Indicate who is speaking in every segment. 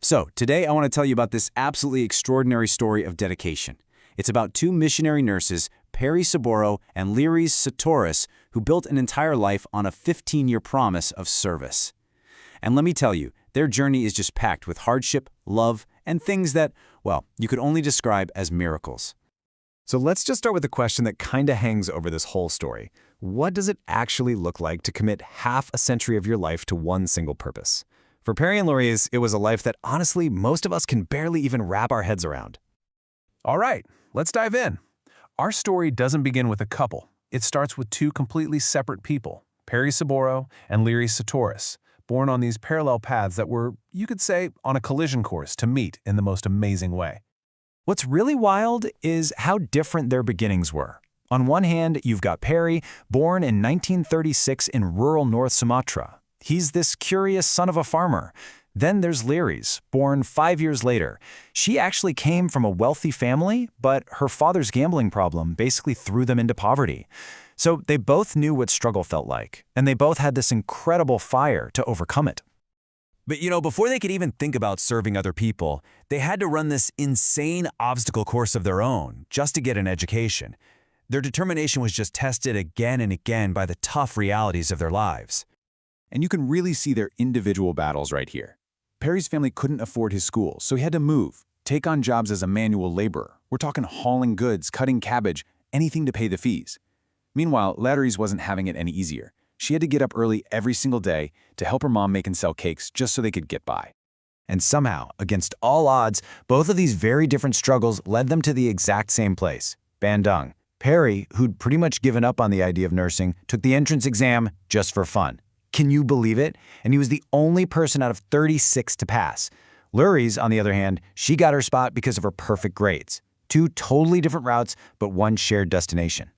Speaker 1: So, today I want to tell you about this absolutely extraordinary story of dedication. It's about two missionary nurses, Perry Siboro and Leries Sitorus, who built an entire life on a 15-year promise of service. And let me tell you, their journey is just packed with hardship, love, and things that, well, you could only describe as miracles.
Speaker 2: So let's just start with the question that kind of hangs over this whole story. What does it actually look like to commit half a century of your life to one single purpose? For Perry and Leries, it was a life that honestly most of us can barely even wrap our heads around.
Speaker 3: All right, let's dive in. Our story doesn't begin with a couple. It starts with two completely separate people, Perry Siboro and Leries Sitorus, born on these parallel paths that were, you could say, on a collision course to meet in the most amazing way.
Speaker 2: What's really wild is how different their beginnings were. On one hand, you've got Perry, born in 1936 in rural North Sumatra. He's this curious son of a farmer. Then there's Leries, born 5 years later. She actually came from a wealthy family, but her father's gambling problem basically threw them into poverty. So they both knew what struggle felt like, and they both had this incredible fire to overcome it.
Speaker 1: But before they could even think about serving other people, they had to run this insane obstacle course of their own just to get an education. Their determination was just tested again and again by the tough realities of their lives.
Speaker 4: And you can really see their individual battles right here. Perry's family couldn't afford his school, so he had to move, take on jobs as a manual laborer. We're talking hauling goods, cutting cabbage, anything to pay the fees. Meanwhile, Leries wasn't having it any easier. She had to get up early every single day to help her mom make and sell cakes just so they could get by.
Speaker 2: And somehow, against all odds, both of these very different struggles led them to the exact same place, Bandung. Perry, who'd pretty much given up on the idea of nursing, took the entrance exam just for fun. Can you believe it? And he was the only person out of 36 to pass. Leries, on the other hand, she got her spot because of her perfect grades. Two totally different routes, but one shared destination.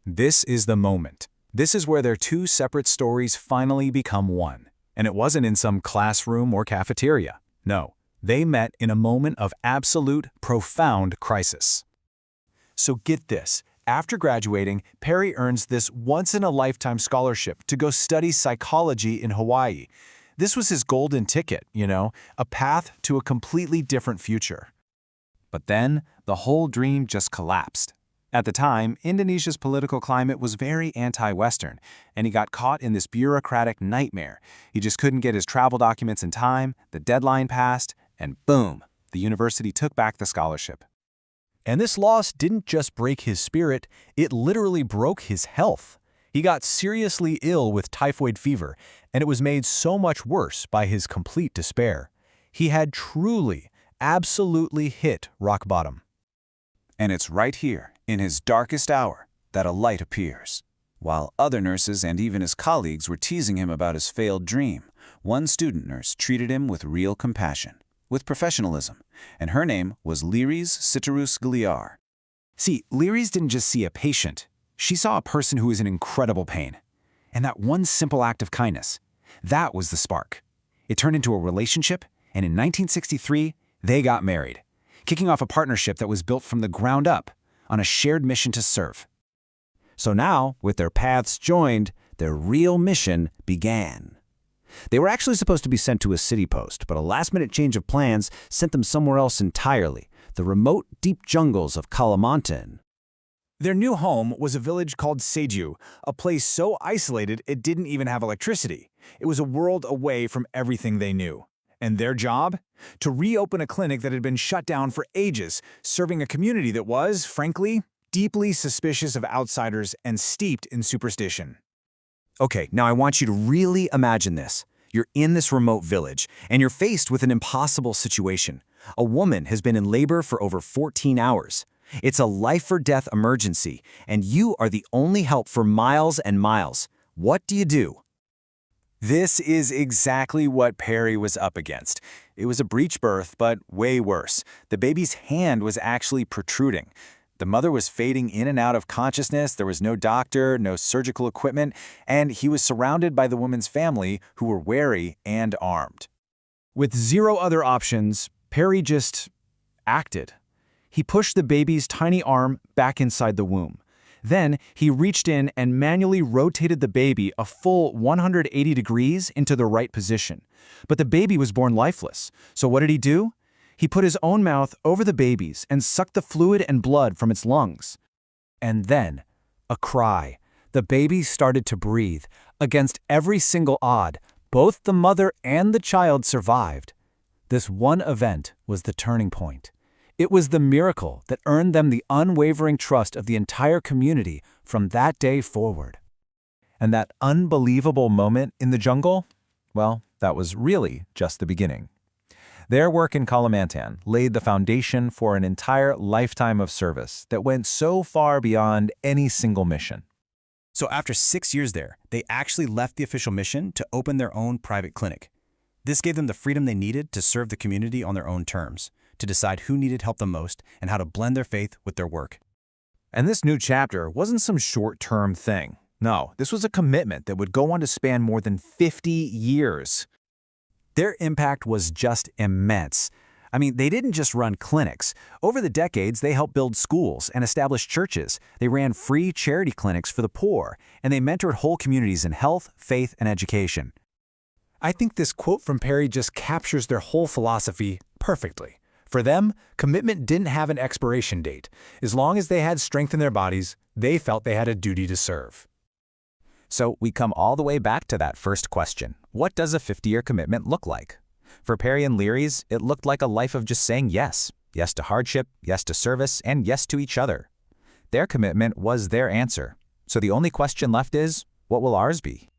Speaker 1: This is the moment. This is where their two separate stories finally become one. And it wasn't in some classroom or cafeteria. No, they met in a moment of absolute, profound crisis. So get this. After graduating, Perry earns this once-in-a-lifetime scholarship to go study psychology in Hawaii. This was his golden ticket, a path to a completely different future. But then, the whole dream just collapsed. At the time, Indonesia's political climate was very anti-Western, and he got caught in this bureaucratic nightmare. He just couldn't get his travel documents in time, the deadline passed, and boom, the university took back the scholarship.
Speaker 3: And this loss didn't just break his spirit, it literally broke his health. He got seriously ill with typhoid fever, and it was made so much worse by his complete despair. He had truly, absolutely hit rock bottom.
Speaker 1: And it's right here, in his darkest hour, that a light appears. While other nurses and even his colleagues were teasing him about his failed dream, one student nurse treated him with real compassion, with professionalism, and her name was Leries Sitorus.
Speaker 4: See, Leries didn't just see a patient. She saw a person who was in incredible pain. And that one simple act of kindness, that was the spark. It turned into a relationship, and in 1963, they got married, kicking off a partnership that was built from the ground up on a shared mission to serve.
Speaker 1: So now, with their paths joined, their real mission began. They were actually supposed to be sent to a city post, but a last-minute change of plans sent them somewhere else entirely, the remote, deep jungles of Kalimantan.
Speaker 4: Their new home was a village called Seju, a place so isolated it didn't even have electricity. It was a world away from everything they knew. And their job? To reopen a clinic that had been shut down for ages, serving a community that was, frankly, deeply suspicious of outsiders and steeped in superstition.
Speaker 1: Okay, now I want you to really imagine this. You're in this remote village, and you're faced with an impossible situation. A woman has been in labor for over 14 hours. It's a life-or-death emergency, and you are the only help for miles and miles. What do you do? This is exactly what Perry was up against. It was a breech birth, but way worse. The baby's hand was actually protruding. The mother was fading in and out of consciousness, there was no doctor, no surgical equipment, and he was surrounded by the woman's family who were wary and armed.
Speaker 2: With zero other options, Perry just acted. He pushed the baby's tiny arm back inside the womb. Then he reached in and manually rotated the baby a full 180 degrees into the right position. But the baby was born lifeless. So what did he do? He put his own mouth over the baby's and sucked the fluid and blood from its lungs. And then, a cry. The baby started to breathe. Against every single odd, both the mother and the child survived. This one event was the turning point. It was the miracle that earned them the unwavering trust of the entire community from that day forward.
Speaker 1: And that unbelievable moment in the jungle? Well, that was really just the beginning. Their work in Kalimantan laid the foundation for an entire lifetime of service that went so far beyond any single mission.
Speaker 5: So after 6 years there, they actually left the official mission to open their own private clinic. This gave them the freedom they needed to serve the community on their own terms, to decide who needed help the most and how to blend their faith with their work.
Speaker 1: And this new chapter wasn't some short-term thing. No, this was a commitment that would go on to span more than 50 years.
Speaker 2: Their impact was just immense. I mean, they didn't just run clinics. Over the decades, they helped build schools and establish churches. They ran free charity clinics for the poor, and they mentored whole communities in health, faith, and education.
Speaker 3: I think this quote from Perry just captures their whole philosophy perfectly. For them, commitment didn't have an expiration date. As long as they had strength in their bodies, they felt they had a duty to serve.
Speaker 1: So we come all the way back to that first question. What does a 50-year commitment look like? For Perry and Leries, it looked like a life of just saying yes. Yes to hardship, yes to service, and yes to each other. Their commitment was their answer. So the only question left is, what will ours be?